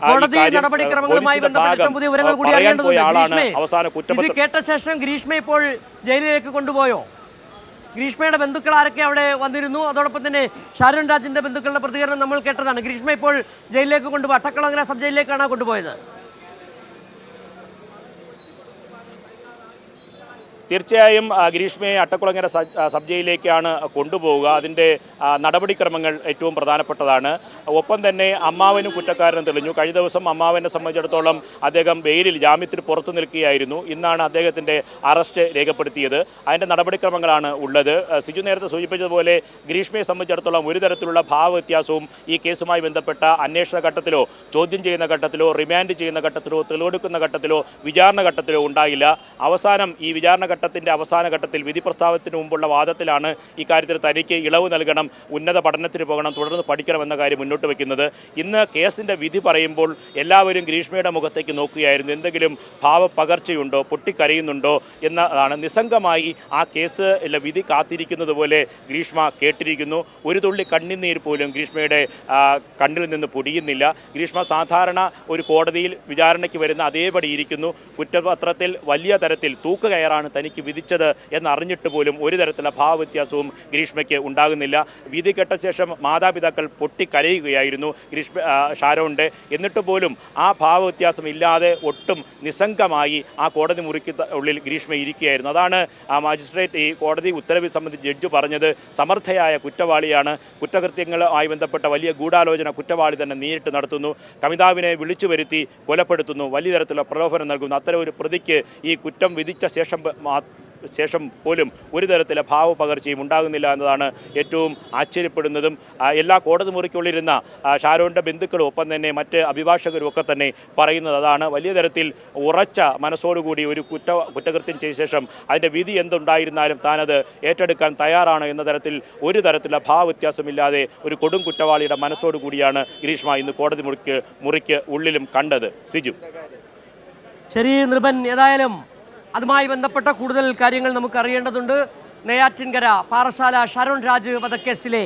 കോടതി നടപടിക്രമങ്ങളുമായി ബന്ധപ്പെട്ട് പുതിയ വിവരങ്ങൾ കൂടി അറിയേണ്ടതുണ്ട്. ഇത് കേട്ട ശേഷം ഗ്രീഷ്മ ഇപ്പോൾ ജയിലിലേക്ക് കൊണ്ടുപോയോ? ഗ്രീഷ്മയുടെ ബന്ധുക്കൾ ആരൊക്കെ അവിടെ വന്നിരുന്നു? അതോടൊപ്പം തന്നെ ഷാരോൺ രാജിന്റെ ബന്ധുക്കളുടെ പ്രതികരണം നമ്മൾ കേട്ടതാണ്. ഗ്രീഷ്മ ഇപ്പോൾ ജയിലിലേക്ക് കൊണ്ടുപോയി അട്ടക്കുളങ്ങര സബ് ജയിലിലേക്കാണ് കൊണ്ടുപോയത്. തീർച്ചയായും ഗ്രീഷ്മയെ അട്ടക്കുളങ്ങര സബ് ജയിലിലേക്കാണ് കൊണ്ടുപോവുക. അതിൻ്റെ നടപടിക്രമങ്ങൾ ഏറ്റവും പ്രധാനപ്പെട്ടതാണ്. ഒപ്പം തന്നെ അമ്മാവനും കുറ്റക്കാരനും തെളിഞ്ഞു. കഴിഞ്ഞ ദിവസം അമ്മാവനെ സംബന്ധിച്ചിടത്തോളം അദ്ദേഹം വെയിലിൽ ജാമ്യത്തിൽ പുറത്തു നിൽക്കുകയായിരുന്നു. ഇന്നാണ് അദ്ദേഹത്തിൻ്റെ അറസ്റ്റ് രേഖപ്പെടുത്തിയത്. അതിൻ്റെ നടപടിക്രമങ്ങളാണ് ഉള്ളത്. സിജു നേരത്തെ സൂചിപ്പിച്ചതുപോലെ ഗ്രീഷ്മയെ സംബന്ധിച്ചിടത്തോളം ഒരു തരത്തിലുള്ള ഭാവവ്യത്യാസവും ഈ കേസുമായി ബന്ധപ്പെട്ട അന്വേഷണ ഘട്ടത്തിലോ ചോദ്യം ചെയ്യുന്ന ഘട്ടത്തിലോ റിമാൻഡ് ചെയ്യുന്ന ഘട്ടത്തിലോ തെളിവെടുക്കുന്ന ഘട്ടത്തിലോ വിചാരണ ഘട്ടത്തിലോ ഉണ്ടായില്ല. അവസാനം ഈ വിചാരണ ഘട്ടത്തിൻ്റെ അവസാന ഘട്ടത്തിൽ വിധി പ്രസ്താവത്തിന് മുമ്പുള്ള വാദത്തിലാണ് ഇക്കാര്യത്തിൽ തനിക്ക് ഇളവ് നൽകണം, ഉന്നത പഠനത്തിന് പോകണം, തുടർന്ന് പഠിക്കണം എന്ന കാര്യം മുന്നോട്ട് വയ്ക്കുന്നത്. ഇന്ന് കേസിൻ്റെ വിധി പറയുമ്പോൾ എല്ലാവരും ഗ്രീഷ്മയുടെ മുഖത്തേക്ക് നോക്കുകയായിരുന്നു. എന്തെങ്കിലും ഭാവപ്പകർച്ചയുണ്ടോ, പൊട്ടിക്കരയുന്നുണ്ടോ എന്നതാണ്. നിസ്സംഗമായി ആ കേസ് വിധി കാത്തിരിക്കുന്നത് പോലെ ഗ്രീഷ്മ കേട്ടിരിക്കുന്നു. ഒരു തുള്ളി കണ്ണുനീർ പോലും ഗ്രീഷ്മയുടെ കണ്ണിൽ നിന്ന് പൊടിയുന്നില്ല. ഗ്രീഷ്മ സാധാരണ ഒരു കോടതിയിൽ വിചാരണയ്ക്ക് വരുന്ന അതേപടി ഇരിക്കുന്നു. കുറ്റപത്രത്തിൽ വലിയ തരത്തിൽ തൂക്കുകയറാണ് തനിക്ക് വിധിച്ചത് എന്നറിഞ്ഞിട്ട് പോലും ഒരു തരത്തിലുള്ള ഭാവവ്യത്യാസവും ഗ്രീഷ്മയ്ക്ക് ഉണ്ടാകുന്നില്ല. വിധി കേട്ട ശേഷം മാതാപിതാക്കൾ പൊട്ടിക്കരയുകയായിരുന്നു ഷാരോണിൻ്റെ. എന്നിട്ട് പോലും ആ ഭാവവ്യത്യാസം ഇല്ലാതെ ഒട്ടും നിസ്സംഗമായി ആ കോടതി മുറിക്ക് ഉള്ളിൽ ഗ്രീഷ്മ ഇരിക്കുകയായിരുന്നു. അതാണ് മജിസ്ട്രേറ്റ് ഈ കോടതി ഉത്തരവ് സംബന്ധിച്ച് ജഡ്ജ് പറഞ്ഞത്. സമർത്ഥയായ കുറ്റവാളിയാണ്. കുറ്റകൃത്യങ്ങളുമായി ബന്ധപ്പെട്ട വലിയ ഗൂഢാലോചന കുറ്റവാളി തന്നെ നേരിട്ട് നടത്തുന്നു. കമിതാവിനെ വിളിച്ചു വരുത്തി കൊലപ്പെടുത്തുന്നു. വലിയ തരത്തിലുള്ള പ്രലോഭനം നൽകുന്നു. അത്തരം ഒരു പ്രതിക്ക് ഈ കുറ്റം വിധിച്ച ശേഷം പോലും ഒരു തരത്തിലെ ഭാവപകർച്ചയും ഉണ്ടാകുന്നില്ല എന്നതാണ് ഏറ്റവും ആശ്ചര്യപ്പെടുന്നതും. എല്ലാ കോടതി മുറിക്കുള്ളിരുന്ന ഷാരോണിൻ്റെ ബന്ധുക്കളും ഒപ്പം തന്നെ മറ്റ് അഭിഭാഷകരും ഒക്കെ തന്നെ പറയുന്നത് അതാണ്. വലിയ തരത്തിൽ ഉറച്ച മനസ്സോടുകൂടി ഒരു കുറ്റകൃത്യം ചെയ്ത ശേഷം അതിൻ്റെ വിധി എന്തുണ്ടായിരുന്നാലും താനത് ഏറ്റെടുക്കാൻ തയ്യാറാണ് എന്ന തരത്തിൽ ഒരു തരത്തിലുള്ള ഭാവവ്യത്യാസമില്ലാതെ ഒരു കൊടും കുറ്റവാളിയുടെ മനസ്സോടുകൂടിയാണ് ഗ്രീഷ്മ ഇന്ന് കോടതി മുറിക്ക് ഉള്ളിലും കണ്ടത്. സിജു. ശരി നൃപൻ, ഏതായാലും അതുമായി ബന്ധപ്പെട്ട കൂടുതൽ കാര്യങ്ങൾ നമുക്ക് അറിയേണ്ടതുണ്ട്. നെയ്യാറ്റിൻകര പാറശാല ഷാരോൺ രാജ് വധക്കേസിലെ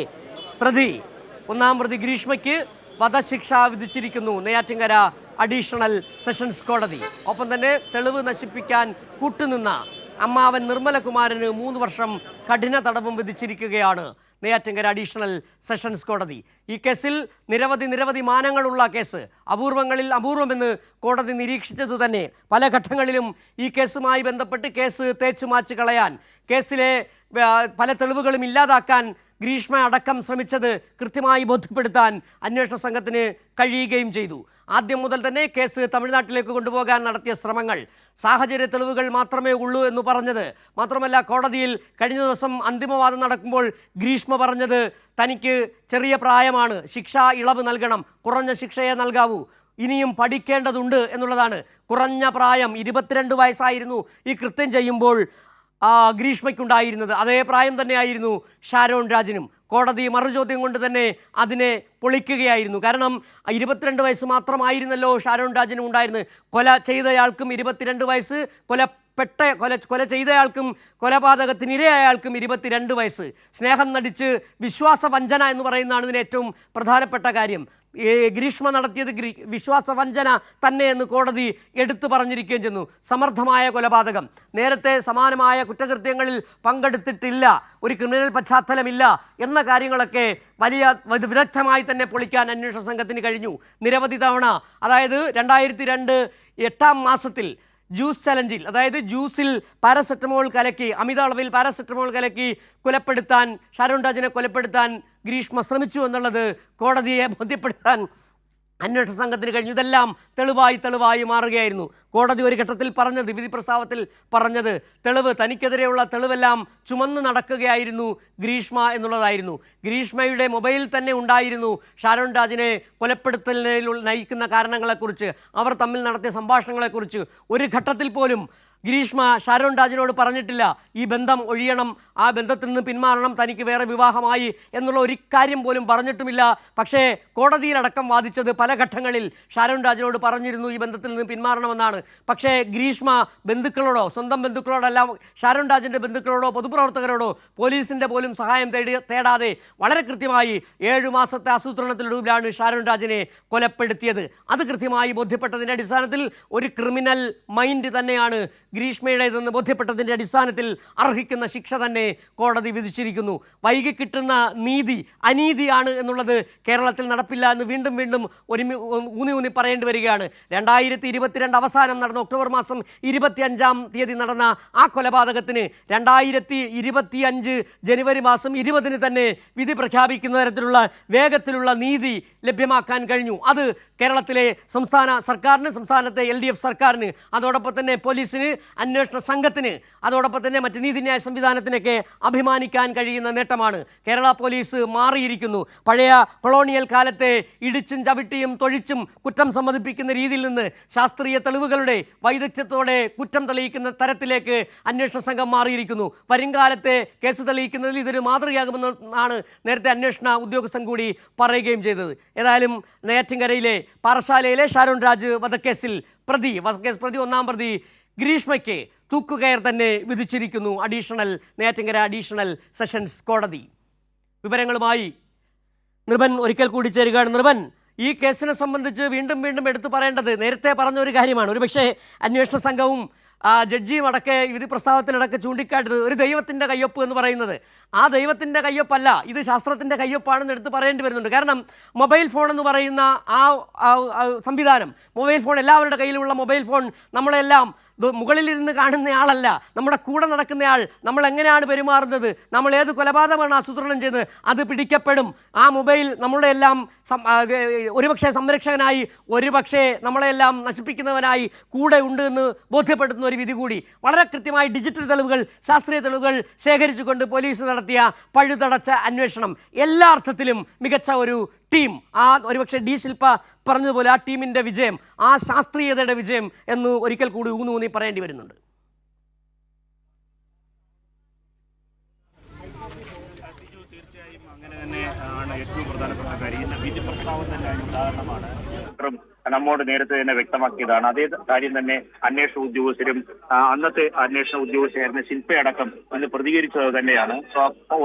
ഒന്നാം പ്രതി ഗ്രീഷ്മയ്ക്ക് വധശിക്ഷ വിധിച്ചിരിക്കുന്നു നെയ്യാറ്റിൻകര അഡീഷണൽ സെഷൻസ് കോടതി. ഒപ്പം തന്നെ തെളിവ് നശിപ്പിക്കാൻ കൂട്ടുനിന്ന അമ്മാവൻ നിർമ്മലകുമാരന് 3 വർഷം കഠിന തടവും വിധിച്ചിരിക്കുകയാണ് നെയ്യാറ്റിൻകര അഡീഷണൽ സെഷൻസ് കോടതി. ഈ കേസിൽ നിരവധി മാനങ്ങളുള്ള കേസ്, അപൂർവങ്ങളിൽ അപൂർവമെന്ന് കോടതി നിരീക്ഷിച്ചത് തന്നെ. പല ഘട്ടങ്ങളിലും ഈ കേസുമായി ബന്ധപ്പെട്ട് കേസ് തേച്ചുമാച്ച് കളയാൻ, കേസിലെ പല തെളിവുകളും ഇല്ലാതാക്കാൻ ഗ്രീഷ്മ അടക്കം ശ്രമിച്ചത് കൃത്യമായി ബോധ്യപ്പെടുത്താൻ അന്വേഷണ സംഘത്തിന് കഴിയുകയും ചെയ്തു. ആദ്യം മുതൽ തന്നെ കേസ് തമിഴ്നാട്ടിലേക്ക് കൊണ്ടുപോകാൻ നടത്തിയ ശ്രമങ്ങൾ സാഹചര്യ തെളിവുകൾ മാത്രമേ ഉള്ളൂ എന്ന് പറഞ്ഞത് മാത്രമല്ല, കോടതിയിൽ കഴിഞ്ഞ ദിവസം അന്തിമവാദം നടക്കുമ്പോൾ ഗ്രീഷ്മ പറഞ്ഞത് തനിക്ക് ചെറിയ പ്രായമാണ്, ശിക്ഷ ഇളവ് നൽകണം, കുറഞ്ഞ ശിക്ഷയെ നൽകാവൂ, ഇനിയും പഠിക്കേണ്ടതുണ്ട് എന്നുള്ളതാണ്. കുറഞ്ഞ പ്രായം 22 വയസ്സായിരുന്നു ഈ കൃത്യം ചെയ്യുമ്പോൾ ഗ്രീഷ്മയ്ക്കുണ്ടായിരുന്നത്. അതേ പ്രായം തന്നെയായിരുന്നു ഷാരോൺ രാജിനും. കോടതി മറുചോദ്യം കൊണ്ട് തന്നെ അതിനെ പൊളിക്കുകയായിരുന്നു. കാരണം 22 വയസ്സ് മാത്രമായിരുന്നല്ലോ ഷാരോൺ രാജിനും ഉണ്ടായിരുന്നത്. കൊല ചെയ്തയാൾക്കും 22 വയസ്സ്, കൊല ചെയ്തയാൾക്കും കൊലപാതകത്തിനിരയായാൾക്കും 22 വയസ്സ്. സ്നേഹം നടിച്ച് വിശ്വാസവഞ്ചന എന്ന് പറയുന്നതാണ് ഇതിന് ഏറ്റവും പ്രധാനപ്പെട്ട കാര്യം. ഗ്രീഷ്മ നടത്തിയത് വിശ്വാസവഞ്ചന തന്നെ എന്ന് കോടതി എടുത്തു പറഞ്ഞിരിക്കുകയും ചെയ്യുന്നു. സമർത്ഥമായ കൊലപാതകം, നേരത്തെ സമാനമായ കുറ്റകൃത്യങ്ങളിൽ പങ്കെടുത്തിട്ടില്ല, ഒരു ക്രിമിനൽ പശ്ചാത്തലമില്ല എന്ന കാര്യങ്ങളൊക്കെ വലിയ വിദഗ്ധമായി തന്നെ പൊളിക്കാൻ അന്വേഷണ സംഘത്തിന് കഴിഞ്ഞു. നിരവധി തവണ, അതായത് 2002 8-ാം മാസത്തിൽ ജ്യൂസ് ചലഞ്ചിൽ, അതായത് ജ്യൂസിൽ പാരസെറ്റമോൾ കലക്കി, അമിത അളവിൽ പാരസെറ്റമോൾ കലക്കി ഷാരോൺ രാജിനെ കൊലപ്പെടുത്താൻ ഗ്രീഷ്മ ശ്രമിച്ചു എന്നുള്ളത് കോടതിയെ ബോധ്യപ്പെടുത്താൻ അന്വേഷണ സംഘത്തിന് കഴിഞ്ഞു. ഇതെല്ലാം തെളിവായി മാറുകയായിരുന്നു. കോടതി ഒരു ഘട്ടത്തിൽ പറഞ്ഞത്, വിധി പ്രസ്താവത്തിൽ പറഞ്ഞത്, തനിക്കെതിരെയുള്ള തെളിവെല്ലാം ചുമന്ന് നടക്കുകയായിരുന്നു ഗ്രീഷ്മ എന്നുള്ളതായിരുന്നു. ഗ്രീഷ്മയുടെ മൊബൈൽ തന്നെ ഉണ്ടായിരുന്നു ഷാരോൺ രാജിനെ കൊലപ്പെടുത്തലിൽ നയിക്കുന്ന കാരണങ്ങളെക്കുറിച്ച്, അവർ തമ്മിൽ നടത്തിയ സംഭാഷണങ്ങളെക്കുറിച്ച്. ഒരു ഘട്ടത്തിൽ പോലും ഗ്രീഷ്മ ഷാരോൺ രാജിനോട് പറഞ്ഞിട്ടില്ല ഈ ബന്ധം ഒഴിയണം, ആ ബന്ധത്തിൽ നിന്ന് പിന്മാറണം, തനിക്ക് വേറെ വിവാഹമായി എന്നുള്ള ഒരു കാര്യം പോലും പറഞ്ഞിട്ടുമില്ല. പക്ഷേ കോടതിയിലടക്കം വാദിച്ചത് പല ഘട്ടങ്ങളിൽ ഷാരോൺ രാജിനോട് പറഞ്ഞിരുന്നു ഈ ബന്ധത്തിൽ നിന്ന് പിന്മാറണമെന്നാണ്. പക്ഷേ ഗ്രീഷ്മ ബന്ധുക്കളോടോ, സ്വന്തം ബന്ധുക്കളോടല്ല, ഷാരോൺ രാജിൻ്റെ ബന്ധുക്കളോടോ പൊതുപ്രവർത്തകരോടോ പോലീസിൻ്റെ പോലും സഹായം തേടാതെ വളരെ കൃത്യമായി 7 മാസത്തെ ആസൂത്രണത്തിലൊടുവിലാണ് ഷാരോൺ രാജിനെ കൊലപ്പെടുത്തിയത്. അത് കൃത്യമായി ബോധ്യപ്പെട്ടതിൻ്റെ അടിസ്ഥാനത്തിൽ ഒരു ക്രിമിനൽ മൈൻഡ് തന്നെയാണ് ഗ്രീഷ്മയുടേതെന്ന് ബോധ്യപ്പെട്ടതിൻ്റെ അടിസ്ഥാനത്തിൽ അർഹിക്കുന്ന ശിക്ഷ തന്നെ കോടതി വിധിച്ചിരിക്കുന്നു. വൈകി കിട്ടുന്ന നീതി അനീതിയാണ് എന്നുള്ളത് കേരളത്തിൽ നടപ്പില്ല എന്ന് വീണ്ടും വീണ്ടും ഊന്നി പറയേണ്ടി വരികയാണ്. 2022 അവസാനം നടന്ന ഒക്ടോബർ മാസം 25-ാം തീയതി നടന്ന ആ കൊലപാതകത്തിന് 2025 ജനുവരി മാസം 20-ന് തന്നെ വിധി പ്രഖ്യാപിക്കുന്ന തരത്തിലുള്ള വേഗത്തിലുള്ള നീതി ലഭ്യമാക്കാൻ കഴിഞ്ഞു. അത് കേരളത്തിലെ സംസ്ഥാന സർക്കാരിന്, സംസ്ഥാനത്തെ LDF സർക്കാരിന്, അതോടൊപ്പം തന്നെ പോലീസിന്, അന്വേഷണ സംഘത്തിന്, അതോടൊപ്പം തന്നെ മറ്റ് നീതിന്യായ സംവിധാനത്തിനൊക്കെ അഭിമാനിക്കാൻ കഴിയുന്ന നേട്ടമാണ്. കേരള പോലീസ് മാറിയിരിക്കുന്നു. പഴയ കൊളോണിയൽ കാലത്തെ ഇടിച്ചും ചവിട്ടിയും തൊഴിച്ചും കുറ്റം സമ്മതിപ്പിക്കുന്ന രീതിയിൽ നിന്ന് ശാസ്ത്രീയ തെളിവുകളുടെ വൈദഗ്ധ്യത്തോടെ കുറ്റം തെളിയിക്കുന്ന തരത്തിലേക്ക് അന്വേഷണ സംഘം മാറിയിരിക്കുന്നു. വരുംകാലത്തെ കേസ് തെളിയിക്കുന്നതിൽ ഇതൊരു മാതൃകയാകുമെന്നാണ് നേരത്തെ അന്വേഷണ ഉദ്യോഗസ്ഥൻ കൂടി പറയുകയും ചെയ്തത്. ഏതായാലും നെയ്യാറ്റിൻകരയിലെ പാറശാലയിലെ ഷാരോൺ രാജ് വധക്കേസിൽ പ്രതി 1-ാം പ്രതി ഗ്രീഷ്മയ്ക്ക് തൂക്കുകയർ തന്നെ വിധിച്ചിരിക്കുന്നു നെയ്യാറ്റിൻകര അഡീഷണൽ സെഷൻസ് കോടതി. വിവരങ്ങളുമായി നിർഭൻ ഒരിക്കൽ കൂടി ചേരുകയാണ്. നിർഭൻ, ഈ കേസിനെ സംബന്ധിച്ച് വീണ്ടും വീണ്ടും എടുത്തു പറയേണ്ടത് നേരത്തെ പറഞ്ഞൊരു കാര്യമാണ്. ഒരുപക്ഷെ അന്വേഷണ സംഘവും ജഡ്ജിയും അടക്കെ വിധി പ്രസ്താവത്തിലടക്കെ ചൂണ്ടിക്കാട്ടത് ഒരു ദൈവത്തിൻ്റെ കയ്യൊപ്പ് എന്ന് പറയുന്നത് ആ ദൈവത്തിൻ്റെ കയ്യൊപ്പല്ല, ഇത് ശാസ്ത്രത്തിൻ്റെ കയ്യൊപ്പാണെന്ന് എടുത്ത് പറയേണ്ടി വരുന്നുണ്ട്. കാരണം മൊബൈൽ ഫോൺ എന്ന് പറയുന്ന ആ സംവിധാനം, മൊബൈൽ ഫോൺ, എല്ലാവരുടെ കയ്യിലുള്ള മൊബൈൽ ഫോൺ നമ്മളെല്ലാം മുകളിലിരുന്ന് കാണുന്നയാളല്ല, നമ്മുടെ കൂടെ നടക്കുന്നയാൾ. നമ്മൾ എങ്ങനെയാണ് പെരുമാറുന്നത്, നമ്മൾ ഏത് കൊലപാതകമാണ് ആസൂത്രണം ചെയ്തത്, അത് പിടിക്കപ്പെടും. ആ മൊബൈൽ നമ്മളുടെ എല്ലാം ഒരുപക്ഷെ സംരക്ഷകനായി, ഒരുപക്ഷെ നമ്മളെല്ലാം നശിപ്പിക്കുന്നവനായി കൂടെ ഉണ്ട് എന്ന് ബോധ്യപ്പെടുത്തുന്ന ഒരു വിധി കൂടി. വളരെ കൃത്യമായി ഡിജിറ്റൽ തെളിവുകൾ, ശാസ്ത്രീയ തെളിവുകൾ ശേഖരിച്ചുകൊണ്ട് പോലീസ് നടത്തിയ പഴുതടച്ച അന്വേഷണം എല്ലാ അർത്ഥത്തിലും മികച്ച ഒരു ടീം. ഒരുപക്ഷെ ഡി ശില്പ പറഞ്ഞതുപോലെ ആ ടീമിൻ്റെ വിജയം, ആ ശാസ്ത്രീയതയുടെ വിജയം എന്ന് ഒരിക്കൽ കൂടി ഊന്നി പറയേണ്ടി വരുന്നുണ്ട്. തീർച്ചയായും അങ്ങനെ തന്നെ ആണ് ഏറ്റവും പ്രധാനപ്പെട്ട കാര്യം. വിധി പ്രസ്താവന തന്നെ അതിന് ഉദാഹരണമാണ്. നമ്മോട് നേരത്തെ തന്നെ വ്യക്തമാക്കിയതാണ്. അതേ കാര്യം തന്നെ അന്വേഷണ ഉദ്യോഗസ്ഥരും അന്നത്തെ അന്വേഷണ ഉദ്യോഗസ്ഥരായിരുന്ന ശില്പയടക്കം ഇന്ന് പ്രതികരിച്ചത് തന്നെയാണ്.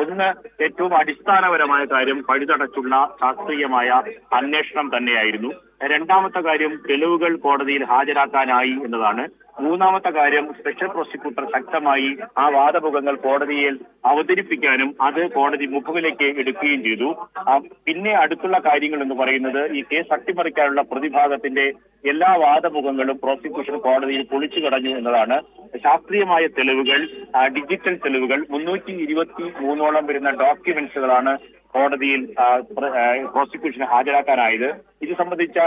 ഒന്ന്, ഏറ്റവും അടിസ്ഥാനപരമായ കാര്യം പഴുതടച്ചുള്ള ശാസ്ത്രീയമായ അന്വേഷണം തന്നെയായിരുന്നു. രണ്ടാമത്തെ കാര്യം തെളിവുകൾ കോടതിയിൽ ഹാജരാക്കാനായി എന്നതാണ്. മൂന്നാമത്തെ കാര്യം സ്പെഷ്യൽ പ്രോസിക്യൂട്ടർ ശക്തമായി ആ വാദമുഖങ്ങൾ കോടതിയിൽ അവതരിപ്പിക്കാനും അത് കോടതി മുഖവിലേക്ക് എടുക്കുകയും ചെയ്തു. പിന്നെ അടുത്തുള്ള കാര്യങ്ങൾ എന്ന് പറയുന്നത് ഈ കേസ് അട്ടിമറിക്കാനുള്ള പ്രതിഭാഗത്തിന്റെ എല്ലാ വാദമുഖങ്ങളും പ്രോസിക്യൂഷൻ കോടതിയിൽ പൊളിച്ചു കടഞ്ഞു എന്നതാണ്. ശാസ്ത്രീയമായ തെളിവുകൾ, ഡിജിറ്റൽ തെളിവുകൾ, 323 വരുന്ന ഡോക്യുമെന്റ്സുകളാണ് കോടതിയിൽ പ്രോസിക്യൂഷന് ഹാജരാക്കാനായത്. ഇത് സംബന്ധിച്ച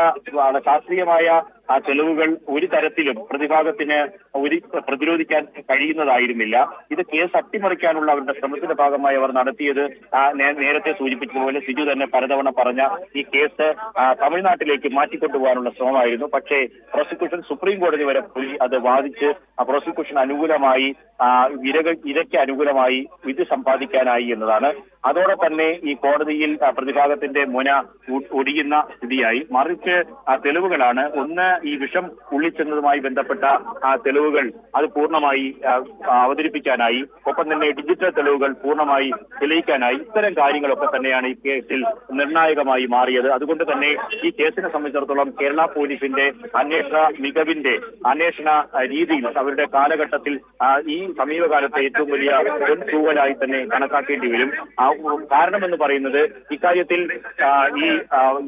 ശാസ്ത്രീയമായ തെളിവുകൾ ഒരു തരത്തിലും പ്രതിഭാഗത്തിന് പ്രതിരോധിക്കാൻ കഴിയുന്നതായിരുന്നില്ല. ഇത് കേസ് അട്ടിമറിക്കാനുള്ള അവരുടെ ശ്രമത്തിന്റെ ഭാഗമായി അവർ നടത്തിയത് നേരത്തെ സൂചിപ്പിച്ചതുപോലെ സിജു തന്നെ പലതവണ പറഞ്ഞ ഈ കേസ് തമിഴ്നാട്ടിലേക്ക് മാറ്റിക്കൊണ്ടുപോകാനുള്ള ശ്രമമായിരുന്നു. പക്ഷേ പ്രോസിക്യൂഷൻ സുപ്രീം കോടതി വരെ പോയി അത് വാദിച്ച് പ്രോസിക്യൂഷൻ അനുകൂലമായി ഇരയ്ക്ക് അനുകൂലമായി വിധി സമ്പാദിക്കാനായി എന്നതാണ്. അതോടെ തന്നെ ഈ കോടതിയിൽ പ്രതിഭാഗത്തിന്റെ മുന ഒടിയുന്ന സ്ഥിതിയായി. മറിച്ച് തെളിവുകളാണ്. ഒന്ന്, ഈ വിഷം ഉള്ളിച്ചെന്നതുമായി ബന്ധപ്പെട്ട തെളിവുകൾ അത് പൂർണ്ണമായി അവതരിപ്പിക്കാനായി, ഒപ്പം തന്നെ ഡിജിറ്റൽ തെളിവുകൾ പൂർണ്ണമായി തെളിയിക്കാനായി. ഇത്തരം കാര്യങ്ങളൊക്കെ തന്നെയാണ് ഈ കേസിൽ നിർണായകമായി മാറിയത്. അതുകൊണ്ട് തന്നെ ഈ കേസിനെ സംബന്ധിച്ചിടത്തോളം കേരള പോലീസിന്റെ അന്വേഷണ മികവിന്റെ അന്വേഷണ രീതിയിൽ അവരുടെ കാലഘട്ടത്തിൽ ഈ സമീപകാലത്തെ ഏറ്റവും വലിയ പൊൻതൂവലായി തന്നെ കണക്കാക്കേണ്ടി വരും. കാരണം എന്ന് പറയുന്നത് ഇക്കാര്യത്തിൽ ഈ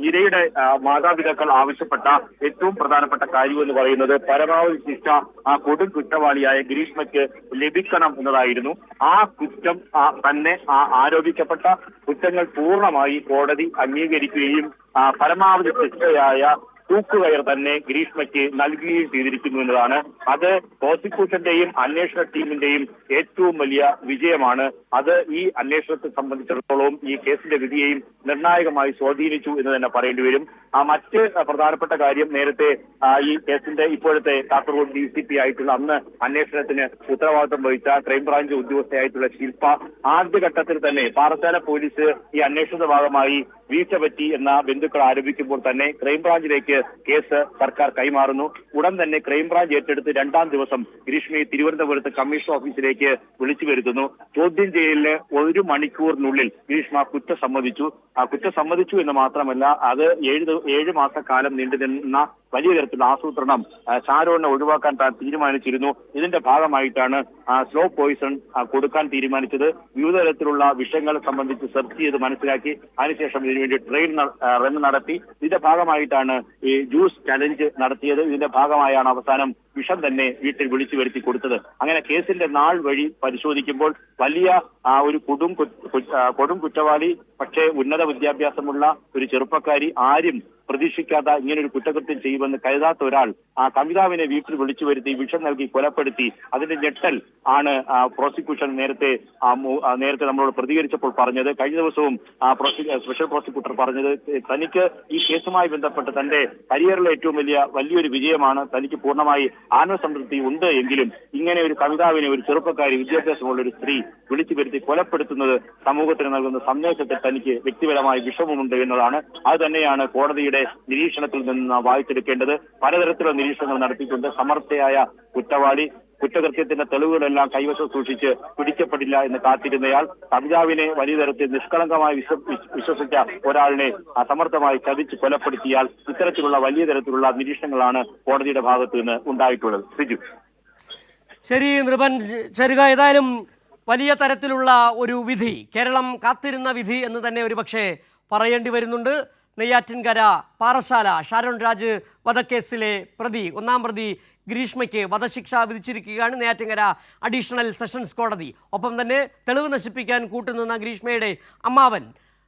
ഇരയുടെ മാതാപിതാക്കൾ ആവശ്യപ്പെട്ട ഏറ്റവും പ്രധാനപ്പെട്ട കാര്യം എന്ന് പറയുന്നത് പരമാവധി ശിക്ഷ ആ കൊടും കുറ്റവാളിയായ ഗ്രീഷ്മയ്ക്ക് ലഭിക്കണം എന്നതായിരുന്നു. ആ കുറ്റം തന്നെ ആരോപിക്കപ്പെട്ട കുറ്റങ്ങൾ പൂർണ്ണമായി കോടതി അംഗീകരിക്കുകയും പരമാവധി ശിക്ഷയായ തൂക്കുകയർ തന്നെ ഗ്രീഷ്മയ്ക്ക് നൽകുകയും ചെയ്തിരിക്കുന്നു എന്നതാണ്. അത് പ്രോസിക്യൂഷന്റെയും അന്വേഷണ ടീമിന്റെയും ഏറ്റവും വലിയ വിജയമാണ്. അത് ഈ അന്വേഷണത്തെ സംബന്ധിച്ചിടത്തോളം ഈ കേസിന്റെ വിധിയെയും നിർണായകമായി സ്വാധീനിച്ചു എന്ന് തന്നെ പറയേണ്ടി വരും. മറ്റ് പ്രധാനപ്പെട്ട കാര്യം നേരത്തെ ഈ കേസിന്റെ ഇപ്പോഴത്തെ കാസർഗോഡ് DCP ആയിട്ടുള്ള അന്ന് അന്വേഷണത്തിന് ഉത്തരവാദിത്വം വഹിച്ച ക്രൈംബ്രാഞ്ച് ഉദ്യോഗസ്ഥയായിട്ടുള്ള ശില്പ ആദ്യഘട്ടത്തിൽ തന്നെ പാറശാല പോലീസ് ഈ അന്വേഷണ ഭാഗമായി വീഴ്ച പറ്റി എന്ന ബന്ധുക്കൾ ആരോപിക്കുമ്പോൾ തന്നെ ക്രൈംബ്രാഞ്ചിലേക്ക് കേസ് സർക്കാർ കൈമാറുന്നു. ഉടൻ തന്നെ ക്രൈംബ്രാഞ്ച് ഏറ്റെടുത്ത് 2-ാം ദിവസം ഗ്രീഷ്മയെ തിരുവനന്തപുരത്ത് കമ്മീഷൻ ഓഫീസിലേക്ക് വിളിച്ചു വരുത്തുന്നു. ചോദ്യം ചെയ്യലിന് 1 മണിക്കൂറിനുള്ളിൽ ഗ്രീഷ്മ കുറ്റം സമ്മതിച്ചു എന്ന് മാത്രമല്ല അത് 7 മാസക്കാലം നീണ്ടുനിന്ന വലിയ തരത്തിലുള്ള ആസൂത്രണം ഷാരോണിനെ ഒഴിവാക്കാൻ താൻ തീരുമാനിച്ചിരുന്നു. ഇതിന്റെ ഭാഗമായിട്ടാണ് സ്ലോ പോയിസൺ കൊടുക്കാൻ തീരുമാനിച്ചത്. വിവിധ തരത്തിലുള്ള വിഷയങ്ങളെ സംബന്ധിച്ച് സെർച്ച് ചെയ്ത് മനസ്സിലാക്കി അതിനുശേഷം ഇതിനുവേണ്ടി ട്രെയിൻ റൺ നടത്തി. ഇതിന്റെ ഭാഗമായിട്ടാണ് ഈ ജ്യൂസ് ചലഞ്ച് നടത്തിയത്. ഇതിന്റെ ഭാഗമായാണ് അവസാനം വിഷം തന്നെ വീട്ടിൽ വിളിച്ചു വരുത്തി കൊടുത്തത്. അങ്ങനെ കേസിന്റെ നാൾ വഴി പരിശോധിക്കുമ്പോൾ വലിയ ഒരു കൊടും കുറ്റവാളി, പക്ഷേ ഉന്നത വിദ്യാഭ്യാസമുള്ള ഒരു ചെറുപ്പക്കാരി, ആരും പ്രതീക്ഷിക്കാത്ത ഇങ്ങനൊരു കുറ്റകൃത്യം ചെയ്യുമെന്ന് കരുതാത്ത ഒരാൾ കവിതാവിനെ വീട്ടിൽ വിളിച്ചു വരുത്തി വിഷം നൽകി കൊലപ്പെടുത്തി. അതിന്റെ ഞെട്ടൽ ആണ് പ്രോസിക്യൂഷൻ നേരത്തെ നമ്മളോട് പ്രതികരിച്ചപ്പോൾ പറഞ്ഞത്. കഴിഞ്ഞ ദിവസവും സ്പെഷ്യൽ പ്രോസിക്യൂട്ടർ പറഞ്ഞത് തനിക്ക് ഈ കേസുമായി ബന്ധപ്പെട്ട് തന്റെ കരിയറിലെ ഏറ്റവും വലിയൊരു വിജയമാണ്. തനിക്ക് പൂർണ്ണമായി ആത്മസംതൃപ്തി ഉണ്ട് എങ്കിലും ഇങ്ങനെ ഒരു കവിതാവിനെ, ഒരു ചെറുപ്പക്കാരി, വിദ്യാഭ്യാസമുള്ള ഒരു സ്ത്രീ വിളിച്ചു വരുത്തി കൊലപ്പെടുത്തുന്നത് സമൂഹത്തിന് നൽകുന്ന സന്ദേശത്തിൽ തനിക്ക് വ്യക്തിപരമായ വിഷമമുണ്ട് എന്നതാണ്. അത് തന്നെയാണ് കോടതിയുടെ നിരീക്ഷണത്തിൽ നിന്ന് വായിച്ചെടുക്കേണ്ടത്. പലതരത്തിലുള്ള നിരീക്ഷണങ്ങൾ നടത്തിക്കൊണ്ട് സമർത്ഥയായ കുറ്റവാളി കുറ്റകൃത്യത്തിന്റെ തെളിവുകളെല്ലാം കൈവശം സൂക്ഷിച്ച് പിടിക്കപ്പെടില്ല എന്ന് കാത്തിരുന്നയാൾ കവിതാവിനെ വലിയ തരത്തിൽ നിഷ്കളങ്കമായി വിശ്വസിച്ച ഒരാളിനെ അസമർത്ഥമായി ചതിച്ച് കൊലപ്പെടുത്തിയാൽ ഇത്തരത്തിലുള്ള വലിയ തരത്തിലുള്ള നിരീക്ഷണങ്ങളാണ് കോടതിയുടെ ഭാഗത്ത് നിന്ന് ഉണ്ടായിട്ടുള്ളത്. സിജു. ശരി നൃപൻ ചേരുക. ഏതായാലും വലിയ തരത്തിലുള്ള ഒരു വിധി, കേരളം കാത്തിരുന്ന വിധി എന്ന് തന്നെ ഒരുപക്ഷെ പറയേണ്ടി വരുന്നുണ്ട്. നെയ്യാറ്റിൻകര പാറശാല ഷാരോൺ രാജ് വധക്കേസിലെ പ്രതി, 1-ാം പ്രതി ഗ്രീഷ്മയ്ക്ക് വധശിക്ഷ വിധിച്ചിരിക്കുകയാണ് നെയ്യാറ്റിൻകര അഡീഷണൽ സെഷൻസ് കോടതി. ഒപ്പം തന്നെ തെളിവ് നശിപ്പിക്കാൻ കൂട്ടുനിന്ന ഗ്രീഷ്മയുടെ അമ്മാവൻ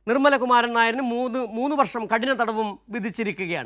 നിർമ്മലകുമാരൻ നായരിന് 3 വർഷം കഠിന തടവും വിധിച്ചിരിക്കുകയാണ്.